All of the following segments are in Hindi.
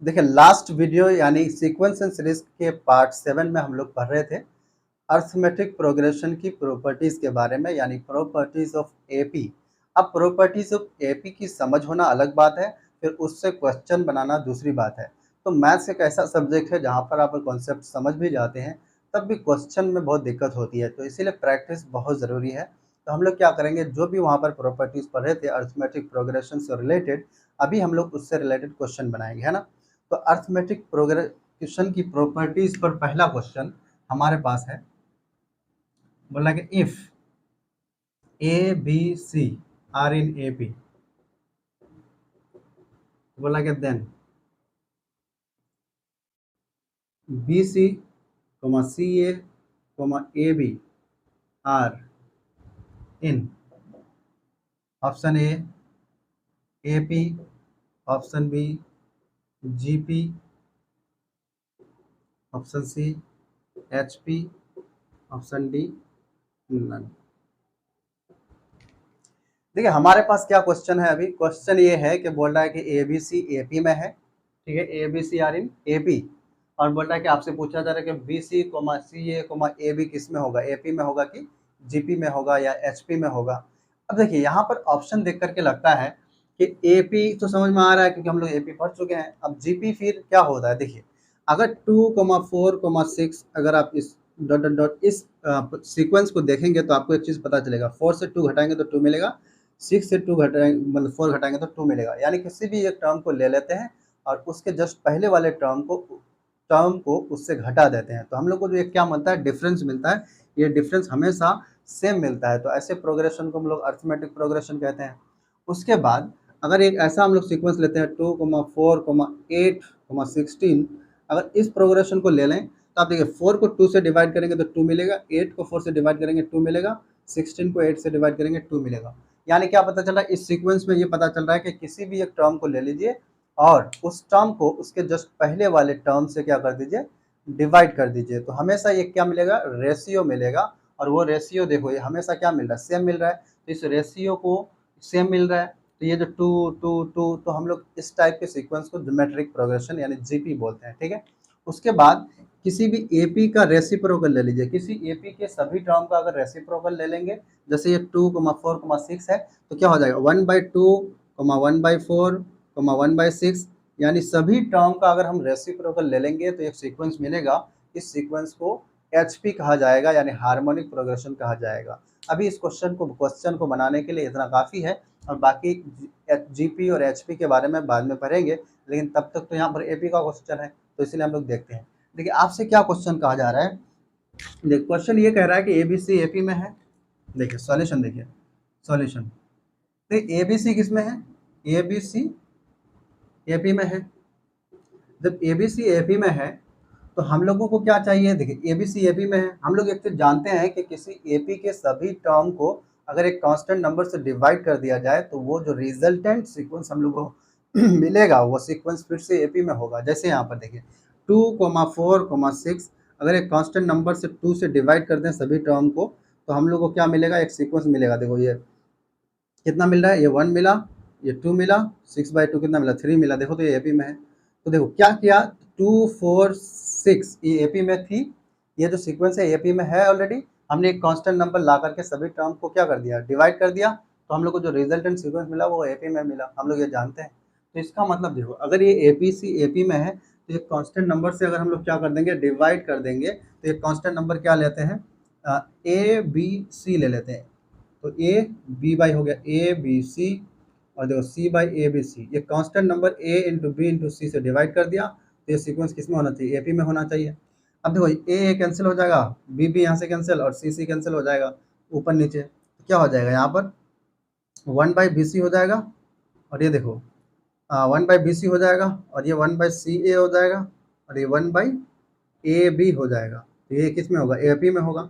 देखिए लास्ट वीडियो यानी सीक्वेंस एंड सीरीज के पार्ट 7 में हम लोग पढ़ रहे थे अर्थमेटिक प्रोग्रेशन की प्रॉपर्टीज के बारे में, यानी प्रॉपर्टीज ऑफ एपी। अब प्रॉपर्टीज ऑफ एपी की समझ होना अलग बात है, फिर उससे क्वेश्चन बनाना दूसरी बात है। तो मैथ्स एक ऐसा सब्जेक्ट है जहाँ पर आप कॉन्सेप्ट समझ भी जाते हैं तब भी क्वेश्चन में बहुत दिक्कत होती है, तो इसीलिए प्रैक्टिस बहुत ज़रूरी है। तो हम लोग क्या करेंगे, जो भी वहाँ पर प्रॉपर्टीज पढ़ रहे थे अर्थमेटिक प्रोग्रेशन से रिलेटेड, अभी हम लोग उससे रिलेटेड क्वेश्चन बनाएंगे, है ना। तो अर्थमेटिक प्रोग्रेशन की प्रॉपर्टीज पर पहला क्वेश्चन हमारे पास है, बोला कि if a B c are in A P, बोला कि then b c c a a b are in option A P, option B G P, option C H P, option D none. देखिए हमारे पास क्या क्वेश्चन है, अभी क्वेश्चन ये है कि बोल रहा है कि A B C A P में है, ठीक है, a B c are in A P, और बोल रहा है कि आपसे पूछा जा रहा है कि बी सी ए बी किस में होगा, ए पी में होगा कि जी पी में होगा या एच पी में होगा। अब देखिए यहाँ पर ऑप्शन देख करके लगता है कि ए पी तो समझ में आ रहा है क्योंकि हम लोग ए पी पढ़ चुके हैं। अब जी पी फिर क्या होता है, देखिए अगर 2,4,6 अगर आप इस डॉट डॉट डॉट इस सीक्वेंस को देखेंगे तो आपको एक चीज़ पता चलेगा, 4 से 2 घटाएंगे तो 2 मिलेगा, 6 से 2 घटाएंगे मतलब 4 घटाएंगे तो 2 मिलेगा। यानी किसी भी एक टर्म को ले लेते हैं और उसके जस्ट पहले वाले टर्म को उससे घटा देते हैं, तो हम लोग को जो एक क्या मिलता है, डिफरेंस मिलता है। ये डिफरेंस हमेशा सेम मिलता है, तो ऐसे प्रोग्रेशन को हम लोग अर्थमेटिक प्रोग्रेशन कहते हैं। उसके बाद अगर एक ऐसा हम लोग सीक्वेंस लेते हैं 2,4,8,16, अगर इस प्रोग्रेशन को ले लें तो आप देखिए 4 को 2 से डिवाइड करेंगे तो 2 मिलेगा, 8 को 4 से डिवाइड करेंगे 2 मिलेगा, 16 को 8 से डिवाइड करेंगे 2 मिलेगा। यानी क्या पता चल रहा है, इस सीक्वेंस में ये पता चल रहा है कि किसी भी एक टर्म को ले लीजिए और उस टर्म को उसके जस्ट पहले वाले टर्म से क्या कर दीजिए, डिवाइड कर दीजिए, तो हमेशा ये क्या मिलेगा, रेशियो मिलेगा। और वो रेशियो देखो ये हमेशा क्या मिल रहा है, सेम मिल रहा है, तो इस रेशियो को सेम मिल रहा है, तो ये जो 2 2 2, तो हम लोग इस टाइप के सीक्वेंस को ज्योमेट्रिक प्रोग्रेशन यानी जीपी बोलते हैं, ठीक है। उसके बाद किसी भी एपी का रेसिप्रोकल ले लीजिए, किसी एपी के सभी टर्म का अगर रेसिप्रोकल ले लेंगे, जैसे ये 2,4,6 है तो क्या हो जाएगा 1/2, 1/4, 1/6, यानी सभी टर्म का अगर हम रेसिप्रोकल ले लेंगे तो एक सीक्वेंस मिलेगा। इस सीक्वेंस को एचपी कहा जाएगा यानी हार्मोनिक प्रोग्रेशन कहा जाएगा। अभी इस क्वेश्चन को बनाने के लिए इतना काफ़ी है, और बाकी जीपी और एचपी के बारे में बाद में पढ़ेंगे, लेकिन तब तक तो यहाँ पर एपी का क्वेश्चन है तो इसलिए हम लोग देखते हैं। देखिए आपसे क्या क्वेश्चन कहा जा रहा है, देखिए क्वेश्चन ये कह रहा है कि एबीसी एपी में है। देखिए सॉल्यूशन, देखिए सॉल्यूशन, तो एबीसी किस में है, एबीसी एपी में है। जब एबीसी एपी में है तो हम लोगों को क्या चाहिए, देखिए एबीसी एपी में है, हम लोग एक चीज जानते हैं कि किसी एपी के सभी टर्म को अगर एक कांस्टेंट नंबर से डिवाइड कर दिया जाए तो वो जो रिजल्टेंट सीक्वेंस हम लोग को मिलेगा वो सीक्वेंस फिर से एपी में होगा। जैसे यहाँ पर देखिए 2,4,6 अगर एक कांस्टेंट नंबर से 2 से डिवाइड कर दें सभी टर्म को तो हम लोग को क्या मिलेगा, एक सीक्वेंस मिलेगा। देखो ये कितना मिल रहा है, ये 1 मिला, ये 2 मिला, 6/2 कितना मिला, 3 मिला। देखो तो ये एपी में है, तो देखो क्या किया, 2,4,6 ये एपी में थी, ये जो सीक्वेंस है एपी में है ऑलरेडी। हमने एक कांस्टेंट नंबर ला करके सभी टर्म को क्या कर दिया, डिवाइड कर दिया, तो हम लोग को जो रिजल्टेंट सीक्वेंस मिला वो एपी में मिला, हम लोग ये जानते हैं। तो इसका मतलब देखो अगर ये एपीसी एपी में है तो ये कांस्टेंट नंबर से अगर हम लोग क्या कर देंगे, डिवाइड कर देंगे, तो ये कांस्टेंट नंबर क्या लेते हैं, ए बी सी ले लेते हैं। तो ए बी बाई हो गया ए बी सी, और देखो सी बाई ए बी सी, ये constant number A into B into C से डिवाइड कर दिया, तो ये सीक्वेंस किस में होना चाहिए, एपी में होना चाहिए। अब देखो ए कैंसिल हो जाएगा, बी भी यहाँ से कैंसिल और सी कैंसिल हो जाएगा ऊपर नीचे, तो क्या हो जाएगा यहाँ पर 1/BC हो जाएगा, और ये देखो 1/BC हो जाएगा, और ये 1/CA हो जाएगा, और ये 1/AB हो जाएगा, तो ये किस में होगा, एपी में होगा।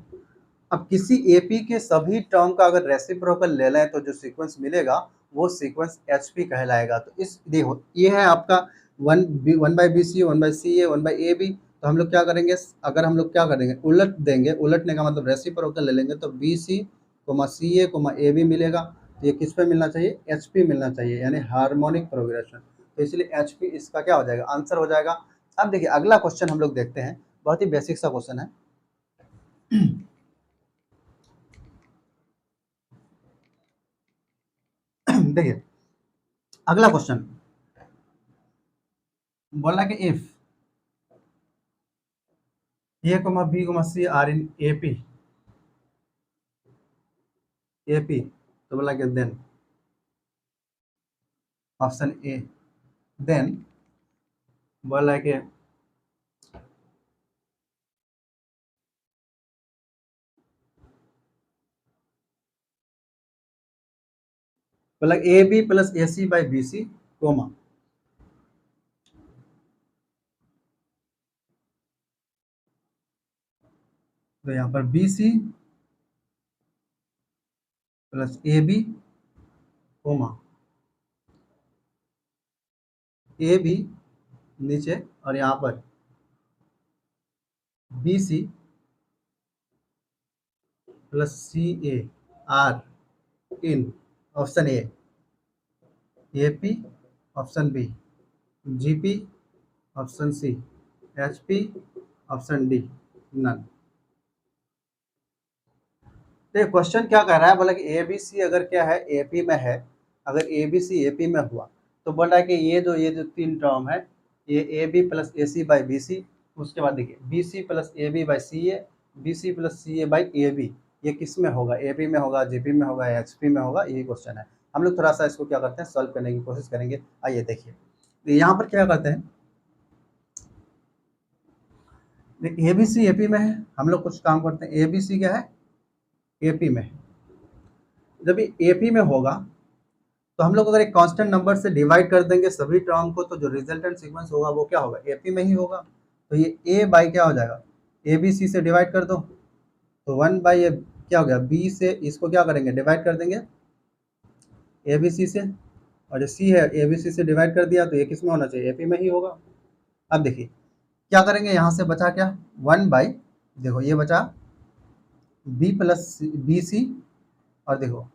अब किसी एपी के सभी टर्म का अगर रेसिप्रोकल ले लें तो जो सीक्वेंस मिलेगा वो सीक्वेंस एचपी कहलाएगा। तो इस देखो ये है आपका 1/BC, 1/CA, 1/AB, तो हम लोग क्या करेंगे, अगर हम लोग क्या करेंगे उलट देंगे, उलटने का मतलब रेसिप्रोकल ले लेंगे, तो BC, CA, AB मिलेगा, तो ये किस पे मिलना चाहिए, एचपी मिलना चाहिए, यानी हार्मोनिक प्रोग्रेशन। तो इसलिए एच पी इसका क्या हो जाएगा, आंसर हो जाएगा। अब देखिए अगला क्वेश्चन हम लोग देखते हैं, बहुत ही बेसिक सा क्वेश्चन है। देखिए अगला क्वेश्चन बोला कि if A comma B comma C are in AP, AP तो बोला कि देन ऑप्शन ए, देन बोला कि बोला a B plus a c by B c comma, तो यहाँ पर b C plus a b comma a b नीचे और यहाँ पर b C plus C a are in option A P option B, G P option C, H P option D none. तो क्वेश्चन क्या कह रहा है, बोला कि ए बी सी अगर क्या है ए पी में है, अगर A B C A P में हुआ तो बोल रहा है कि ये जो तीन टर्म है, ये a B plus a c by B c, उसके बाद देखिए b C plus a b by C a, B C plus C A by a b, ये किस में होगा, ए पी में होगा, जी पी में होगा, एच पी में होगा, यही क्वेश्चन है। हम लोग थोड़ा सा इसको क्या करते हैं, सॉल्व करने की कोशिश करेंगे। आइए देखिए, तो यहाँ पर क्या करते हैं, A B C A P में है, हम लोग कुछ काम करते हैं, ए बी सी क्या है ए पी में है। जब ये ए पी में होगा तो हम लोग अगर एक कांस्टेंट नंबर से डिवाइड कर देंगे सभी टर्म को, तो जो रिजल्टेंट सीक्वेंस होगा वो क्या होगा, एपी में ही होगा। तो ये ए बाई क्या हो जाएगा, ए बी सी से डिवाइड कर दो, तो 1 बाई ए क्या हो गया, बी से इसको क्या करेंगे, डिवाइड कर देंगे ए बी सी से, और जो सी है ए बी सी से डिवाइड कर दिया, तो ये किस में होना चाहिए, एपी में ही होगा। अब देखिए क्या करेंगे, यहाँ से बचा क्या, 1 बाई, देखो ये बचा बी प्लस बी सी, और देखो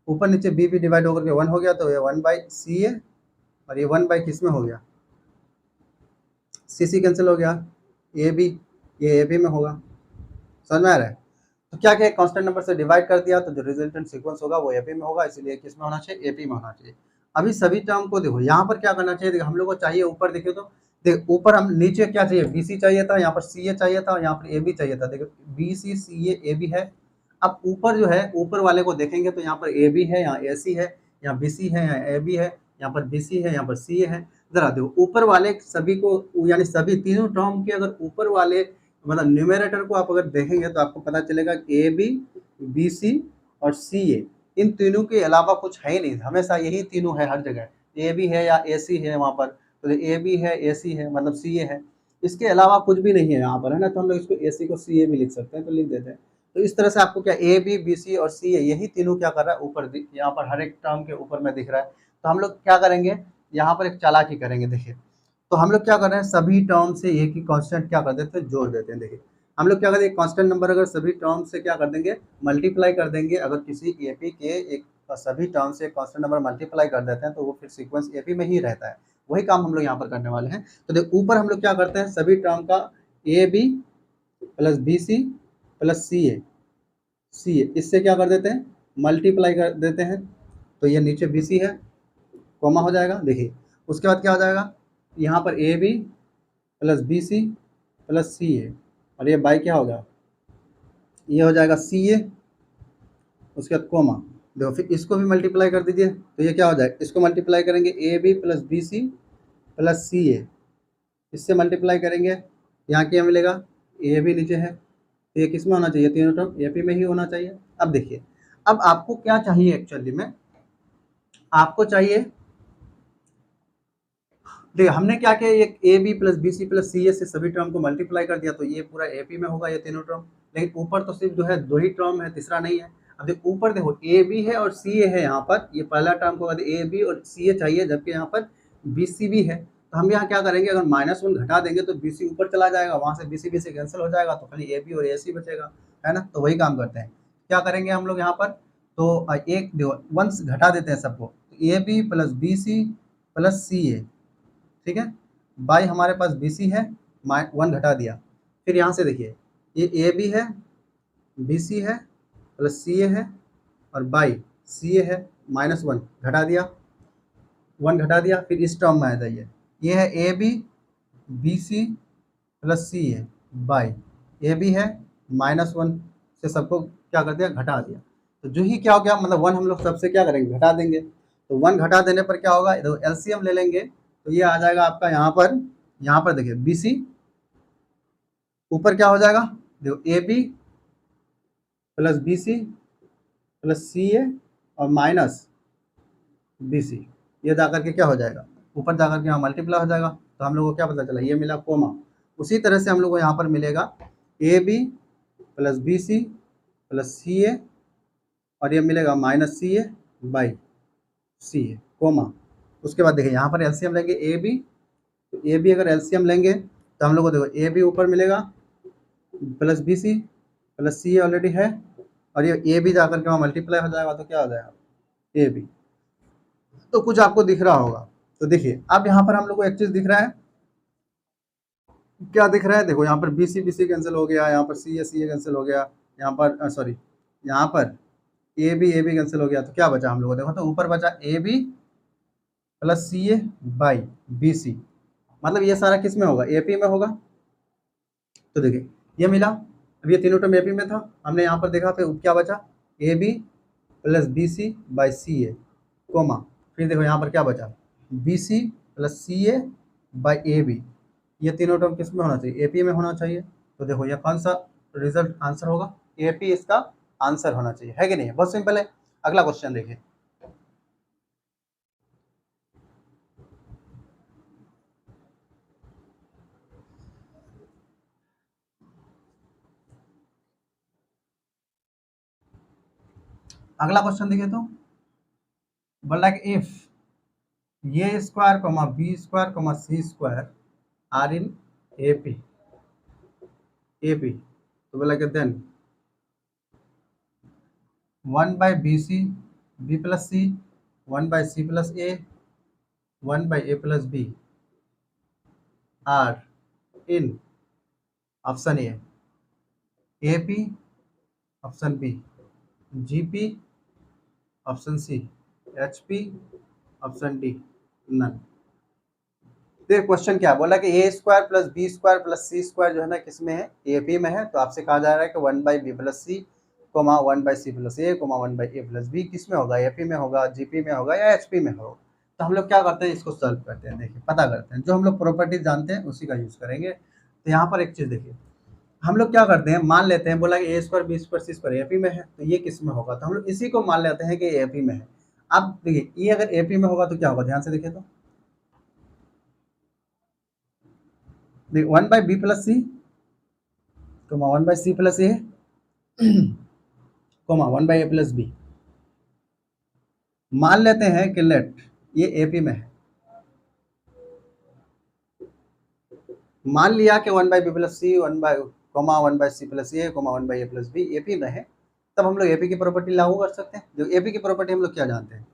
ऊपर नीचे बी भी डिवाइड होकर के 1 हो गया, तो ये 1/सी है, और ये 1 बाई किस में हो गया, सी सी कैंसिल हो गया, ए बी, ये ए बी में होगा। समझ में आ रहा है। तो क्या क्या कांस्टेंट नंबर से डिवाइड कर दिया, तो जो रिजल्टेंट सीक्वेंस होगा वो ए पी में होगा, इसलिए किस में होना चाहिए, ए पी में होना चाहिए। अभी सभी टर्म को देखो यहाँ पर क्या करना चाहिए, देखो हम लोग को चाहिए ऊपर, देखिए तो देख ऊपर हम नीचे क्या चाहिए, बी सी चाहिए था, यहाँ पर सी ए चाहिए था, यहाँ पर ए बी चाहिए था, देखो B c c a b है। अब ऊपर जो है ऊपर वाले को देखेंगे तो यहाँ पर ए बी है, यहाँ ए सी है, यहाँ बी सी है, यहाँ ए बी है, यहाँ पर बी सी है, यहाँ पर सी ए है। जरा देखो ऊपर वाले सभी को, यानी सभी तीनों टर्म के अगर ऊपर वाले मतलब न्यूमेरेटर को आप अगर देखेंगे तो आपको पता चलेगा कि ए बी, बी सी और सी ए, इन तीनों के अलावा कुछ है ही नहीं, हमेशा यही तीनों है हर जगह, ए बी है या ए सी है वहाँ पर, तो ए बी है, ए सी है, मतलब सी ए है, इसके अलावा कुछ भी नहीं है यहाँ पर, है ना। तो हम लोग इसको ए सी को सी ए भी लिख सकते हैं, तो लिख देते हैं। तो इस तरह से आपको क्या ए बी बी सी और सी ए यही तीनों क्या कर रहा है, ऊपर यहाँ पर हर एक टर्म के ऊपर में दिख रहा है। तो हम लोग क्या करेंगे, यहाँ पर एक चालाकी करेंगे, देखिए तो हम लोग क्या कर रहे हैं, सभी टर्म से एक ही कांस्टेंट क्या कर देते हैं, जोड़ देते हैं। देखिए हम लोग क्या करते हैं, कांस्टेंट नंबर अगर सभी टर्म से क्या कर देंगे, मल्टीप्लाई कर देंगे। अगर किसी एपी के एक सभी टर्म से कांस्टेंट नंबर मल्टीप्लाई कर देते हैं तो वो फिर सीक्वेंस एपी में ही रहता है। वही काम हम लोग यहाँ पर करने वाले हैं। तो देखो ऊपर हम लोग क्या करते हैं, सभी टर्म का A B plus B C plus C A, इससे क्या कर देते हैं, मल्टीप्लाई कर देते हैं। तो ये नीचे बी सी है, कॉमा हो जाएगा। देखिए उसके बाद क्या हो जाएगा, यहाँ पर A B plus B C plus C A, और ये बाई क्या होगा, ये हो जाएगा सी ए, उसके बाद कोमा। देखो फिर इसको भी मल्टीप्लाई कर दीजिए, तो ये क्या हो जाएगा, इसको मल्टीप्लाई करेंगे A B plus B C plus C A, इससे मल्टीप्लाई करेंगे, यहाँ क्या मिलेगा, ए बी नीचे है, तो ये किस में होना चाहिए, तीनों टर्म ए पी में ही होना चाहिए। अब देखिए अब आपको क्या चाहिए, एक्चुअली में आपको चाहिए, देखिए हमने क्या किया, एक A B plus B C plus C A से सभी टर्म को मल्टीप्लाई कर दिया, तो ये पूरा ए पी में होगा ये तीनों टर्म। लेकिन ऊपर तो सिर्फ जो है दो ही टर्म है, तीसरा नहीं है। अब देखो ऊपर देखो ए बी है और सी ए है, यहाँ पर ये पहला टर्म को ए बी और सी ए चाहिए, जबकि यहाँ पर बी सी भी है। तो हम यहाँ क्या करेंगे, अगर -1 घटा देंगे तो बी सी ऊपर चला जाएगा, वहाँ से बी सी कैंसिल हो जाएगा, तो खाली ए बी और ए सी बचेगा, है ना। तो वही काम करते हैं, क्या करेंगे हम लोग यहाँ पर, तो एक देखो 1 घटा देते हैं सबको, A B plus B C plus C A, ठीक है, बाई हमारे पास बी सी है, 1 घटा दिया। फिर यहाँ से देखिए ये ए बी है, बी सी है, प्लस सी ए है, और बाई सी ए है, -1 घटा दिया, 1 घटा दिया। फिर इस टर्म में आ जाइए, ये है a b, b C plus C A, by a b है, -1 से सबको क्या कर दिया, घटा दिया। तो जो ही क्या हो गया, मतलब 1 हम लोग सबसे क्या करेंगे, घटा देंगे। तो 1 घटा देने पर क्या होगा, देखो एलसीएम ले लेंगे, तो ये आ जाएगा आपका यहाँ पर देखिए बी सी, ऊपर क्या हो जाएगा, देखो A B plus B C plus C A और माइनस बी सी, ये जा करके क्या हो जाएगा, ऊपर जा करके यहाँ मल्टीप्लाई हो जाएगा। तो हम लोग को क्या पता चला, ये मिला कोमा। उसी तरह से हम लोग को यहाँ पर मिलेगा A B plus B C plus C A, और ये मिलेगा minus C A by C A, comma. उसके बाद देखिए यहाँ पर एलसीएम लेंगे ए बी, तो ए बी अगर एलसीएम लेंगे तो हम लोग को देखो ए बी ऊपर मिलेगा प्लस बी सी प्लस सी ए ऑलरेडी है, और ये ए बी जाकर के वहाँ मल्टीप्लाई हो जाएगा, तो क्या हो जाएगा ए बी। तो कुछ आपको दिख रहा होगा। तो देखिए अब यहाँ पर हम लोग को एक चीज़ दिख रहा है, क्या दिख रहा है, देखो यहाँ पर बी सी कैंसिल हो गया, यहाँ पर सी ए कैंसिल हो गया, यहाँ पर सॉरी यहाँ पर ए बी कैंसिल हो गया। तो क्या बचा हम लोग को, देखो तो ऊपर बचा a B plus C A by B c, मतलब ये सारा किस में होगा, ए पी में होगा। तो देखिए ये मिला, अब ये तीनों टर्म ए पी में था, हमने यहाँ पर देखा तो क्या बचा, a B plus B c by C A, comma. फिर देखो यहाँ पर क्या बचा, b C plus C A by a b, ये तीनों टर्म किस में होना चाहिए, ए पी में होना चाहिए। तो देखो ये कौन सा रिजल्ट आंसर होगा, ए पी इसका आंसर होना चाहिए, है कि नहीं। बहुत सिंपल है। अगला क्वेश्चन देखिए, अगला क्वेश्चन देखिए, तो बोला कि if A square comma B square comma C square are in A P, तो बोला कि then 1 by B C B plus C, 1 by C plus A, 1 by A plus B are in option A P, option B G P, option C H P, option D none. देखिए क्वेश्चन क्या बोला कि A square plus B square plus C square जो है ना किस में है, ए पी में है। तो आपसे कहा जा रहा है कि 1 by B plus C comma 1 by C plus A comma 1 by A plus b किस में होगा, ए पी में होगा, जी पी में होगा या एच पी में होगा। तो हम लोग क्या करते हैं, इसको सॉल्व करते हैं, देखिए पता करते हैं, जो हम लोग प्रॉपर्टीज जानते हैं उसी का यूज़ करेंगे। तो यहाँ पर एक चीज़ देखिए, हम लोग क्या करते हैं, मान लेते हैं, बोला कि A square B square C square A P में है, तो ये किस में होगा, तो हम लोग इसी को मान लेते हैं कि ए पी में है। अब देखिए ये अगर ए पी में होगा तो क्या होगा, ध्यान से देखिए, तो देखिए 1 by B plus C comma 1 by C plus A comma 1 by A plus b, मान लेते हैं कि लेट ये ए पी में है, मान लिया कि 1 by B plus C 1 by comma 1 by C plus A comma 1 by A plus b A P में है। तब हम लोग ए पी की प्रॉपर्टी लागू कर सकते हैं। जो ए पी की प्रॉपर्टी हम लोग क्या जानते हैं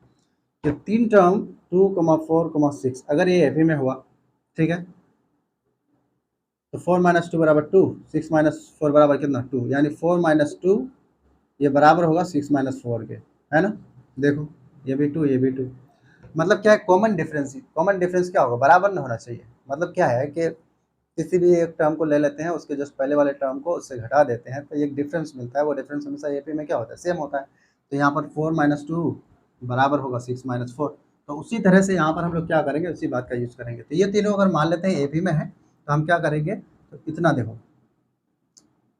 कि 3 टर्म 2,4,6 अगर ये ए पी में हुआ, ठीक है, तो 4 माइनस 2 बराबर 2, 6 माइनस 4 बराबर कितना 2, यानी 4 माइनस 2 ये बराबर होगा 6 माइनस 4 के, है ना। देखो ये भी 2 ये भी 2, मतलब क्या है, कॉमन डिफरेंस। कॉमन डिफरेंस क्या होगा, बराबर ना होना चाहिए। मतलब क्या है कि किसी भी एक टर्म को ले लेते हैं, उसके जस्ट पहले वाले टर्म को उससे घटा देते हैं, तो एक डिफरेंस मिलता है। वो डिफरेंस हमेशा ए पी में क्या होता है, सेम होता है। तो यहाँ पर 4 माइनस 2 बराबर होगा 6 माइनस 4। तो उसी तरह से यहाँ पर हम लोग क्या करेंगे, उसी बात का यूज़ करेंगे। तो ये तीनों अगर मान लेते हैं ए पी में है, तो हम क्या करेंगे, तो इतना देखो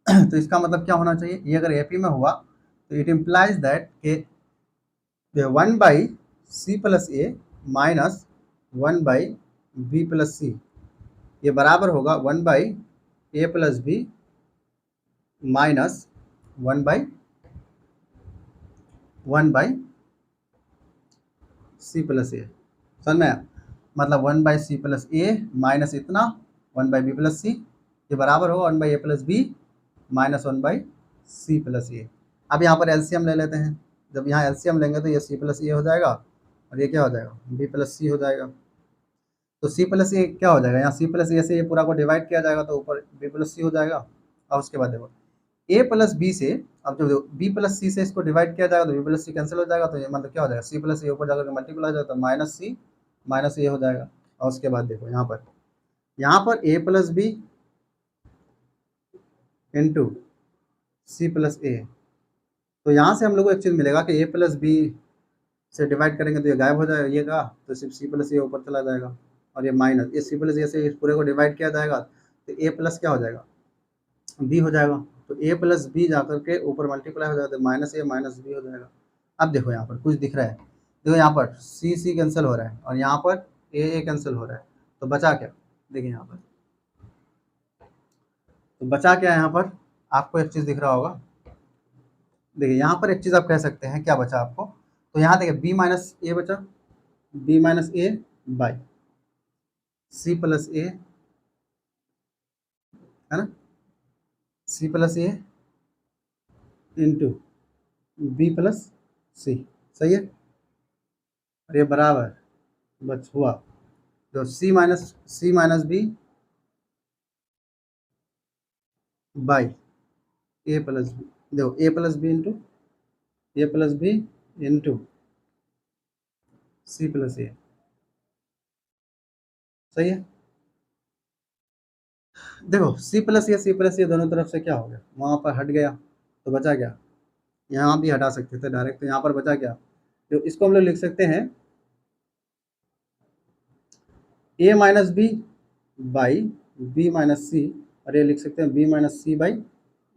तो इसका मतलब क्या होना चाहिए, ये अगर ए पी में हुआ तो इट इम्प्लाइज दैट के 1 by C plus A minus 1 by B plus C, ये बराबर होगा 1 by A plus B minus 1 by C plus A. समझ में आया, मतलब 1 by C plus A minus इतना 1 बाई बी प्लस सी, ये बराबर होगा 1 by A plus B minus 1 by C plus A. अब यहाँ पर एलसीएम ले लेते हैं। जब यहाँ एलसीएम लेंगे तो ये सी प्लस ए हो जाएगा और ये क्या हो जाएगा, बी प्लस सी हो जाएगा। तो सी प्लस ए क्या हो जाएगा, यहाँ सी प्लस ए से ये पूरा को डिवाइड किया जाएगा तो ऊपर बी प्लस सी हो जाएगा। और उसके बाद देखो ए प्लस बी से, अब जो बी प्लस सी से इसको डिवाइड किया जाएगा तो बी प्लस सी कैंसिल हो जाएगा, तो ये मतलब क्या हो जाएगा, सी प्लस ए ऊपर जाकर मल्टीप्लाई हो जाएगा तो माइनस ए हो जाएगा। और उसके बाद देखो यहाँ पर A plus B into C plus A, तो यहाँ से हम लोग को एक चीज़ मिलेगा कि ए प्लस बी से डिवाइड करेंगे तो ये गायब हो जाएगा, ये का तो सिर्फ सी प्लस ए ऊपर चला जाएगा, और ये माइनस ये सी प्लस ए से इस पूरे को डिवाइड किया जाएगा तो ए प्लस क्या हो जाएगा, बी हो जाएगा। तो ए प्लस बी जाकर के ऊपर मल्टीप्लाई हो जाएगा तो माइनस ए माइनस बी हो जाएगा। अब देखो यहाँ पर कुछ दिख रहा है, देखो यहाँ पर सी सी कैंसिल हो रहा है और यहाँ पर ए कैंसिल हो रहा है, तो बचा क्या, देखिए यहाँ पर तो बचा क्या है, यहाँ पर आपको एक चीज़ दिख रहा होगा, देखिए यहाँ पर एक चीज़ आप कह सकते हैं क्या बचा आपको, तो यहाँ देखिए बी माइनस ए बचा, B minus A by C plus A, है ना, C plus A into B plus C, सही है, और ये बराबर बच हुआ जो C minus B by A plus B, देखो A plus B into C plus A, सही है। देखो सी प्लस ए दोनों तरफ से क्या हो गया, वहाँ पर हट गया तो बचा क्या, यहाँ भी हटा सकते थे डायरेक्ट, तो यहाँ पर बचा क्या, तो इसको हम लोग लिख सकते हैं A minus B by B minus C, और ये लिख सकते हैं B minus C by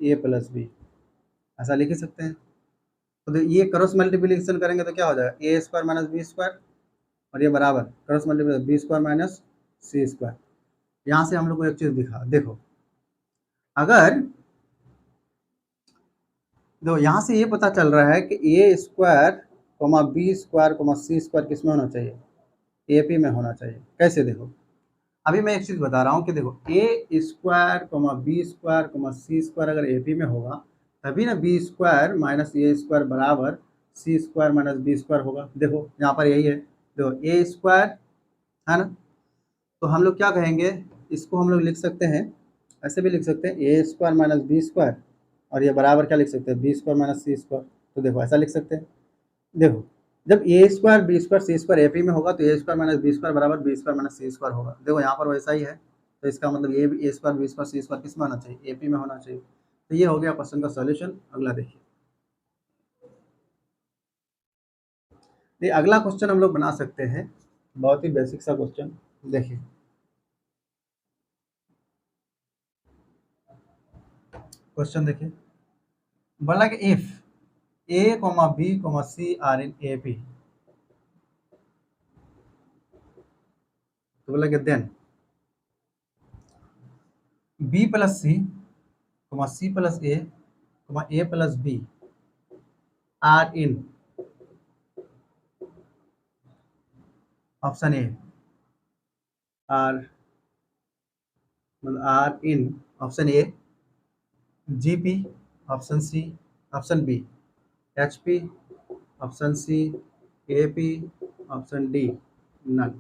A plus B, ऐसा लिख ही सकते हैं। तो ये क्रॉस मल्टीप्लिकेशन करेंगे तो क्या हो जाएगा, A square minus B square, और ये बराबर cross multiplication B square minus C square. यहाँ से हम लोग को एक चीज़ दिखा, देखो अगर देखो यहाँ से ये पता चल रहा है कि A square comma B square comma C square किस में होना चाहिए, ए पी में होना चाहिए। कैसे, देखो अभी मैं एक चीज़ बता रहा हूँ कि देखो A square comma B square comma C square अगर ए पी में होगा तभी ना B square minus A square बराबर C square minus B square होगा। देखो यहाँ पर यही है, देखो ए स्क्वायर है ना, तो हम लोग क्या कहेंगे, इसको हम लोग लिख सकते हैं, ऐसे भी लिख सकते हैं A square minus B square, और ये बराबर क्या लिख सकते हैं, B square minus C square. तो देखो ऐसा लिख सकते हैं, देखो जब A square B square C square A P में होगा तो A square minus B square बराबर B square minus C square होगा। देखो यहाँ पर वैसा ही है, तो इसका मतलब ए square B square C square किस में होना चाहिए, ए पी में होना चाहिए। तो ये हो गया क्वेश्चन का सॉल्यूशन। अगला देखिए, अगला क्वेश्चन हम लोग बना सकते हैं, बहुत ही बेसिक सा क्वेश्चन। देखिए क्वेश्चन देखिए, बोला कि if A comma B comma C are in A P, तो बोला कि then B plus C comma C plus A comma A plus B are in option A, are मतलब are in option A G P, option C, option B H P, option C A P, option D none.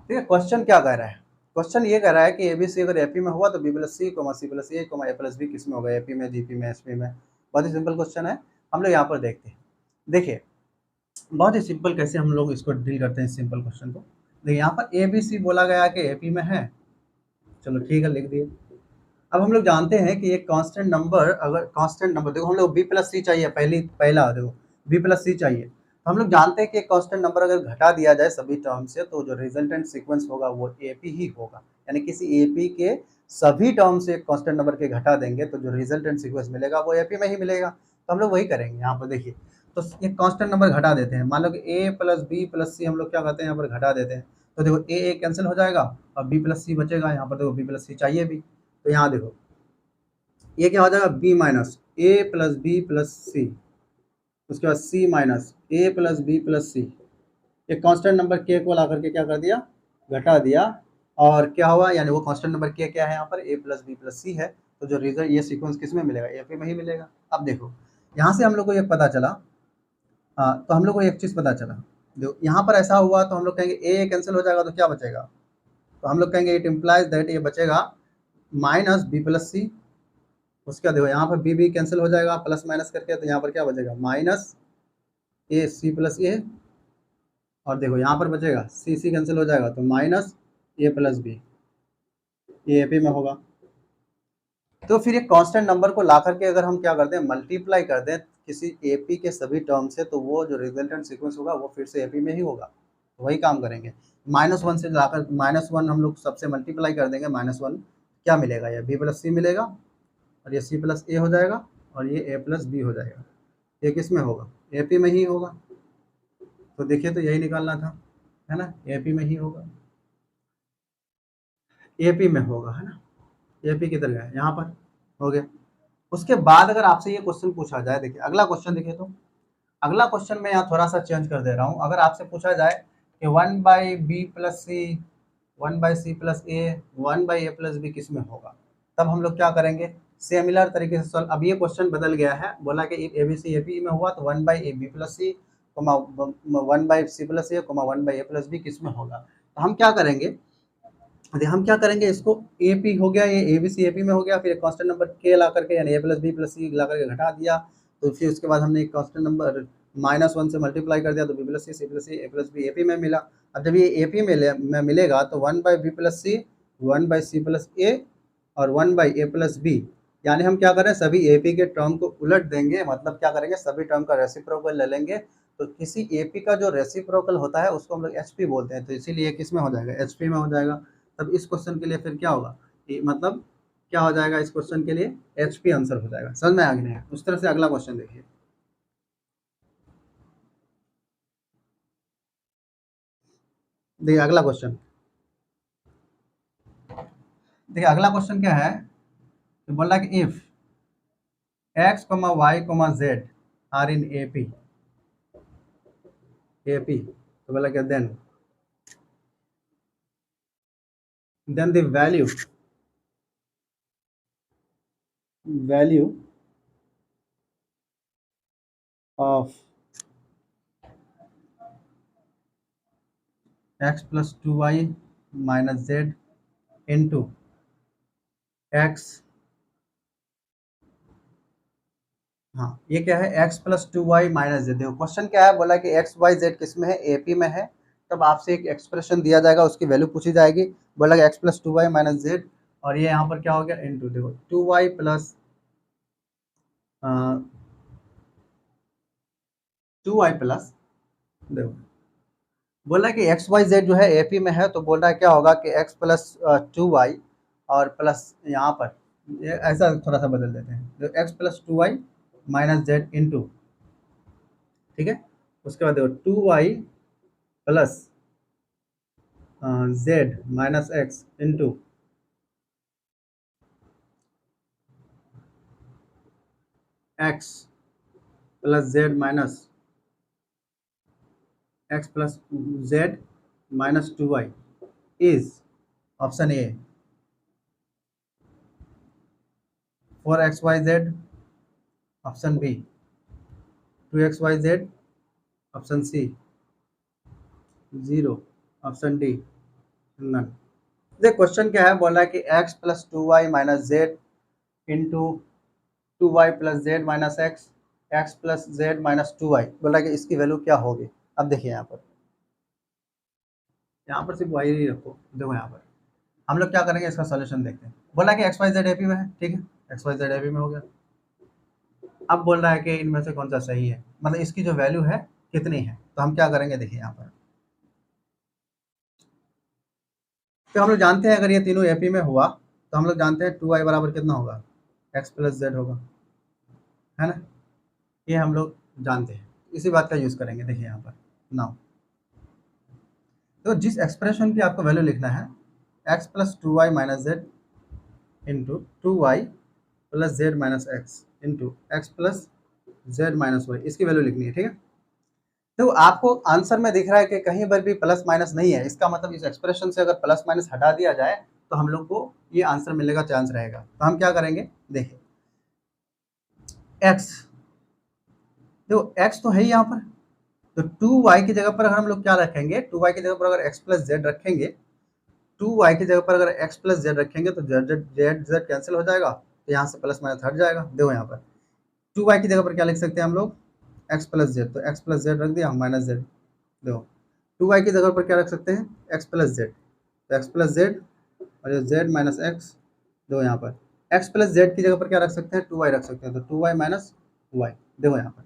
ठीक है, क्वेश्चन क्या कह रहा है, क्वेश्चन ये कह रहा है कि ए बी सी अगर एपी में हुआ तो b plus C comma C plus A comma A plus b किस में होगा, एपी में, जीपी में, एचपी में। बहुत ही सिंपल क्वेश्चन है, हम लोग यहाँ पर देखते हैं। देखिए बहुत ही सिंपल कैसे हम लोग इसको डील करते हैं इस सिंपल क्वेश्चन को। देखिए यहाँ पर ए बी सी बोला गया कि एपी में है, चलो ठीक है लिख दिए। अब हम लोग जानते हैं कि एक कांस्टेंट नंबर, अगर कांस्टेंट नंबर, देखो हम लोग बी प्लस सी चाहिए, पहला देखो बी प्लस सी चाहिए, तो हम लोग जानते हैं कि एक कांस्टेंट नंबर अगर घटा दिया जाए सभी टर्म से तो जो रिजल्टेंट सीक्वेंस होगा वो एपी ही होगा, यानी किसी एपी के सभी टर्म से एक कांस्टेंट नंबर के घटा देंगे तो जो रिजल्टेंट सीक्वेंस मिलेगा वो एपी में ही मिलेगा। तो हम लोग वही करेंगे यहाँ पर। देखिए तो एक कांस्टेंट नंबर घटा देते हैं, मान लो कि ए प्लस बी प्लस सी हम लोग क्या करते हैं यहाँ पर घटा देते हैं, तो देखो ए कैंसिल हो जाएगा और बी प्लस सी बचेगा, यहाँ पर देखो बी प्लस सी चाहिए भी, तो यहाँ देखो ये क्या हो जाएगा, बी माइनस ए प्लस बी प्लस सी, उसके बाद सी माइनस ए प्लस बी प्लस सी, एक कांस्टेंट नंबर के को ला करके क्या कर दिया, घटा दिया, और क्या हुआ, यानी वो कांस्टेंट नंबर के क्या है यहाँ पर, ए प्लस बी प्लस सी है, तो जो रिजल्ट ये सीक्वेंस किस में मिलेगा, ए पी में ही मिलेगा। अब देखो यहाँ से हम लोग को ये पता चला, हाँ तो हम लोग को एक चीज़ पता चला जो यहाँ पर ऐसा हुआ तो हम लोग कहेंगे ए कैंसिल हो जाएगा तो क्या बचेगा, तो हम लोग कहेंगे इट इम्प्लाइज दैट ये बचेगा माइनस बी प्लस सी। उसके बाद देखो यहाँ पर बी कैंसिल हो जाएगा प्लस माइनस करके, तो यहाँ पर क्या बचेगा माइनस ए सी प्लस ए, और देखो यहाँ पर बचेगा सी कैंसिल हो जाएगा तो माइनस ए प्लस बी, ये ए में होगा। तो फिर एक कांस्टेंट नंबर को ला करके अगर हम क्या करते हैं मल्टीप्लाई कर दें किसी एपी के सभी टर्म से, तो वो जो रिजल्टेंट सीक्वेंस होगा वो फिर से एपी में ही होगा। तो वही काम करेंगे, -1 से लाकर -1 हम लोग सबसे मल्टीप्लाई कर देंगे, -1 क्या मिलेगा, ये बी प्लस सी मिलेगा, और ये सी प्लस ए हो जाएगा, और ये ए प्लस बी हो जाएगा। ये किस में होगा, एपी में ही होगा। तो देखिए तो यही निकालना था, है ना, एपी में ही होगा, एपी में होगा, है ना। एपी किधर गया, यहाँ पर हो गया। उसके बाद अगर आपसे ये क्वेश्चन पूछा जाए, देखिए अगला क्वेश्चन देखिए, तो अगला क्वेश्चन मैं यहाँ थोड़ा सा चेंज कर दे रहा हूँ। अगर आपसे पूछा जाए कि 1/b प्लस सी 1/c प्लस ए 1/a प्लस बी किस में होगा, तब हम लोग क्या करेंगे सिमिलर तरीके से सॉल्व। अब ये क्वेश्चन बदल गया है, बोला कि A B C A P में हुआ तो 1/ab प्लस सी 1/c प्लस ए 1/a प्लस बी किस में होगा। तो हम क्या करेंगे, हम क्या करेंगे, इसको ए पी हो गया, ये a B C A P में हो गया, फिर एक कांस्टेंट नंबर के ला करके यानी ए प्लस बी प्लस सी ला करके घटा दिया, तो फिर उसके बाद हमने एक कांस्टेंट नंबर -1 से मल्टीप्लाई कर दिया, तो b plus c plus C a plus b A P में मिला। अब जब ये ए पी में मिलेगा तो 1/b प्लस सी 1/c प्लस ए और 1/a प्लस बी, यानी हम क्या करें सभी ए पी के टर्म को उलट देंगे, मतलब क्या करेंगे सभी टर्म का रेसिप्रोकल ले लेंगे। तो किसी ए पी का जो रेसिप्रोकल होता है उसको हम लोग एच पी बोलते हैं, तो इसीलिए किस में हो जाएगा एच पी में हो जाएगा। तब इस क्वेश्चन के लिए फिर क्या होगा, मतलब क्या हो जाएगा, इस क्वेश्चन के लिए एच पी आंसर हो जाएगा। समझ में आ गया है। उस तरह से अगला क्वेश्चन देखिए, देखिए अगला क्वेश्चन, देखिए अगला क्वेश्चन क्या है, तो बोल रहा है कि if x, y, z are in A P, तो बोला क्या then the value of x plus 2y minus z into x, हाँ ये क्या है x plus 2y minus z. देखो क्वेश्चन क्या है, बोला कि x y z किस में है एपी में है, तब आपसे एक एक्सप्रेशन दिया जाएगा, उसकी वैल्यू पूछी जाएगी। बोला कि x plus 2y minus Z, और ये यहाँ पर क्या हो गया इंटू, देखो 2y प्लस 2y प्लस, देखो बोला कि एक्स वाई जेड जो है एपी में है, तो बोल रहा है क्या होगा कि x प्लस 2y और प्लस यहाँ पर ये ऐसा थोड़ा सा बदल देते हैं, तो x plus 2y minus z into, ठीक है। उसके बाद देखो 2y plus z minus x into x plus z minus x plus z minus 2y is option A 4xyz, option B 2xyz, option C 0, option D none. देख क्वेश्चन क्या है, बोला कि x plus 2y minus z into 2y plus z minus x, x plus z minus 2y, बोला कि इसकी वैल्यू क्या होगी। अब देखिए यहाँ पर सिर्फ y ही रखो, देखो यहाँ पर हम लोग क्या करेंगे इसका सॉल्यूशन देखते हैं। बोला कि एक्स वाई जेड एपी में है, ठीक है, एक्स वाई जेड एपी में हो गया। अब बोल रहा है कि इनमें से कौन सा सही है, मतलब इसकी जो वैल्यू है कितनी है, तो हम क्या करेंगे देखिए यहाँ पर, तो हम लोग जानते हैं अगर ये तीनों एपी में हुआ तो हम लोग जानते हैं 2y बराबर कितना होगा, एक्स प्लस जेड होगा, है ना, ये हम लोग जानते हैं। इसी बात का यूज़ करेंगे, देखिए यहाँ पर नाउ, तो जिस एक्सप्रेशन की आपको वैल्यू लिखना है x plus 2y minus z into 2y plus z minus x into x plus z minus y, इसकी वैल्यू लिखनी है, ठीक है। तो आपको आंसर में दिख रहा है कि कहीं पर भी प्लस माइनस नहीं है, इसका मतलब इस एक्सप्रेशन से अगर प्लस माइनस हटा दिया जाए तो हम लोग को ये आंसर मिलने का चांस रहेगा। तो हम क्या करेंगे, देखिए एक्स, देखो एक्स तो है ही यहाँ पर, तो 2y की जगह पर अगर हम लोग क्या रखेंगे, 2y की जगह पर अगर x प्लस जेड रखेंगे, 2y की जगह पर अगर x प्लस जेड रखेंगे तो जेड जेड जेड कैंसिल हो जाएगा, तो यहाँ से प्लस माइनस हट जाएगा। देखो यहाँ पर 2y की जगह पर क्या लिख सकते हैं हम लोग, x प्लस जेड, तो x प्लस जेड रख दिया माइनस जेड। देखो 2y की जगह पर क्या रख सकते हैं, x प्लस जेड, तो x प्लस जेड और ये z माइनस एक्स। देखो यहाँ पर x प्लस जेड की जगह पर क्या रख सकते हैं, 2y रख सकते हैं, तो 2y माइनस वाई। देखो यहाँ पर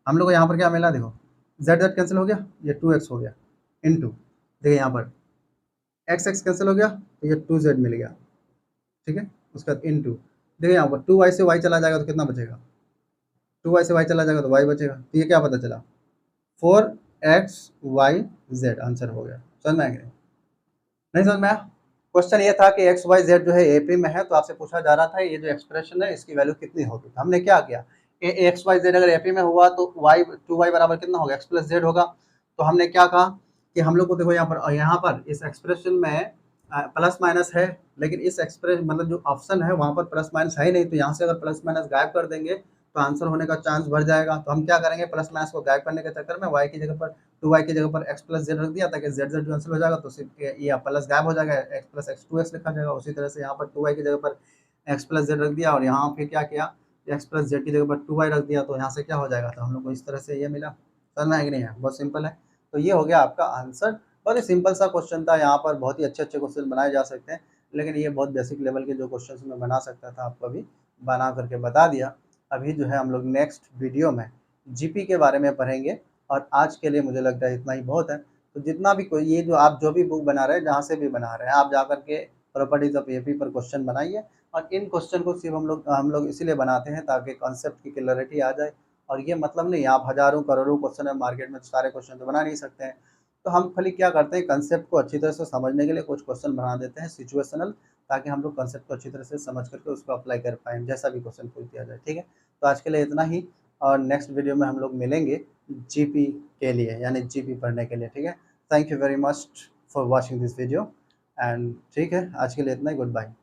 हम लोग को यहाँ पर क्या मिला, देखो z z कैंसिल हो गया, ये 2x हो गया इन टू, देखिए यहाँ पर x x कैंसिल हो गया, तो ये 2z मिल गया, ठीक है। उसके बाद इन टू, देखिए यहाँ पर 2y से y चला जाएगा तो कितना बचेगा, 2y से y चला जाएगा तो y बचेगा, तो ये क्या पता चला 4xyz आंसर हो गया। समझ में आएंगे, नहीं समझ में आया। क्वेश्चन ये था कि एक्स वाई जेड जो है एपी में है, तो आपसे पूछा जा रहा था ये जो एक्सप्रेशन है इसकी वैल्यू कितनी होगी। तो हमने क्या किया, एक्स वाई जेड अगर एपी में हुआ तो वाई 2y बराबर कितना होगा, एक्स प्लस जेड होगा। तो हमने क्या कहा कि हम लोग को देखो यहाँ पर इस एक्सप्रेशन में प्लस माइनस है, लेकिन इस एक्सप्रेशन मतलब जो ऑप्शन है वहाँ पर प्लस माइनस है ही नहीं, तो यहाँ से अगर प्लस माइनस गायब कर देंगे तो आंसर होने का चांस बढ़ जाएगा। तो हम क्या करेंगे, प्लस माइनस को गायब करने के चक्कर में y की जगह पर 2y की जगह पर x प्लस जेड रख दिया, ताकि z z कैंसिल हो जाएगा, तो सिर्फ ये प्लस गायब हो जाएगा, x प्लस एक्स 2x लिखा जाएगा। उसी तरह से यहाँ पर 2y की जगह पर x प्लस जेड रख दिया, और यहाँ फिर क्या किया, x प्लस जेड की जगह पर 2y रख दिया, तो यहाँ से क्या हो जाएगा, तो हम लोग को इस तरह से ये मिला। समझ में है कि नहीं है, बहुत सिंपल है। तो ये हो गया आपका आंसर। बहुत ही सिंपल सा क्वेश्चन था, यहाँ पर बहुत ही अच्छे अच्छे क्वेश्चन बनाए जा सकते हैं, लेकिन ये बहुत बेसिक लेवल के जो क्वेश्चन मैं बना सकता था आपको अभी बना करके बता दिया। अभी जो है हम लोग नेक्स्ट वीडियो में जीपी के बारे में पढ़ेंगे, और आज के लिए मुझे लगता है इतना ही बहुत है। तो जितना भी कोई ये जो आप जो भी बुक बना रहे हैं, जहाँ से भी बना रहे हैं, आप जा कर के प्रॉपर्टीज ऑफ एपी पर क्वेश्चन बनाइए। और इन क्वेश्चन को सिर्फ हम लोग इसीलिए बनाते हैं ताकि कॉन्सेप्ट की क्लैरिटी आ जाए। और ये मतलब नहीं आप हज़ारों करोड़ों क्वेश्चन है मार्केट में, सारे क्वेश्चन तो बना नहीं सकते हैं। तो हम खाली क्या करते हैं, कंसेप्ट को अच्छी तरह से समझने के लिए कुछ क्वेश्चन बना देते हैं सिचुएशनल, ताकि हम लोग कंसेप्ट को अच्छी तरह से समझ करके उसको अप्लाई कर पाएँ, जैसा भी क्वेश्चन पूछ दिया जाए, ठीक है। तो आज के लिए इतना ही, और नेक्स्ट वीडियो में हम लोग मिलेंगे जीपी के लिए, यानी जीपी पढ़ने के लिए, ठीक है। Thank you very much for watching this video and ठीक है, आज के लिए इतना ही, गुड बाय।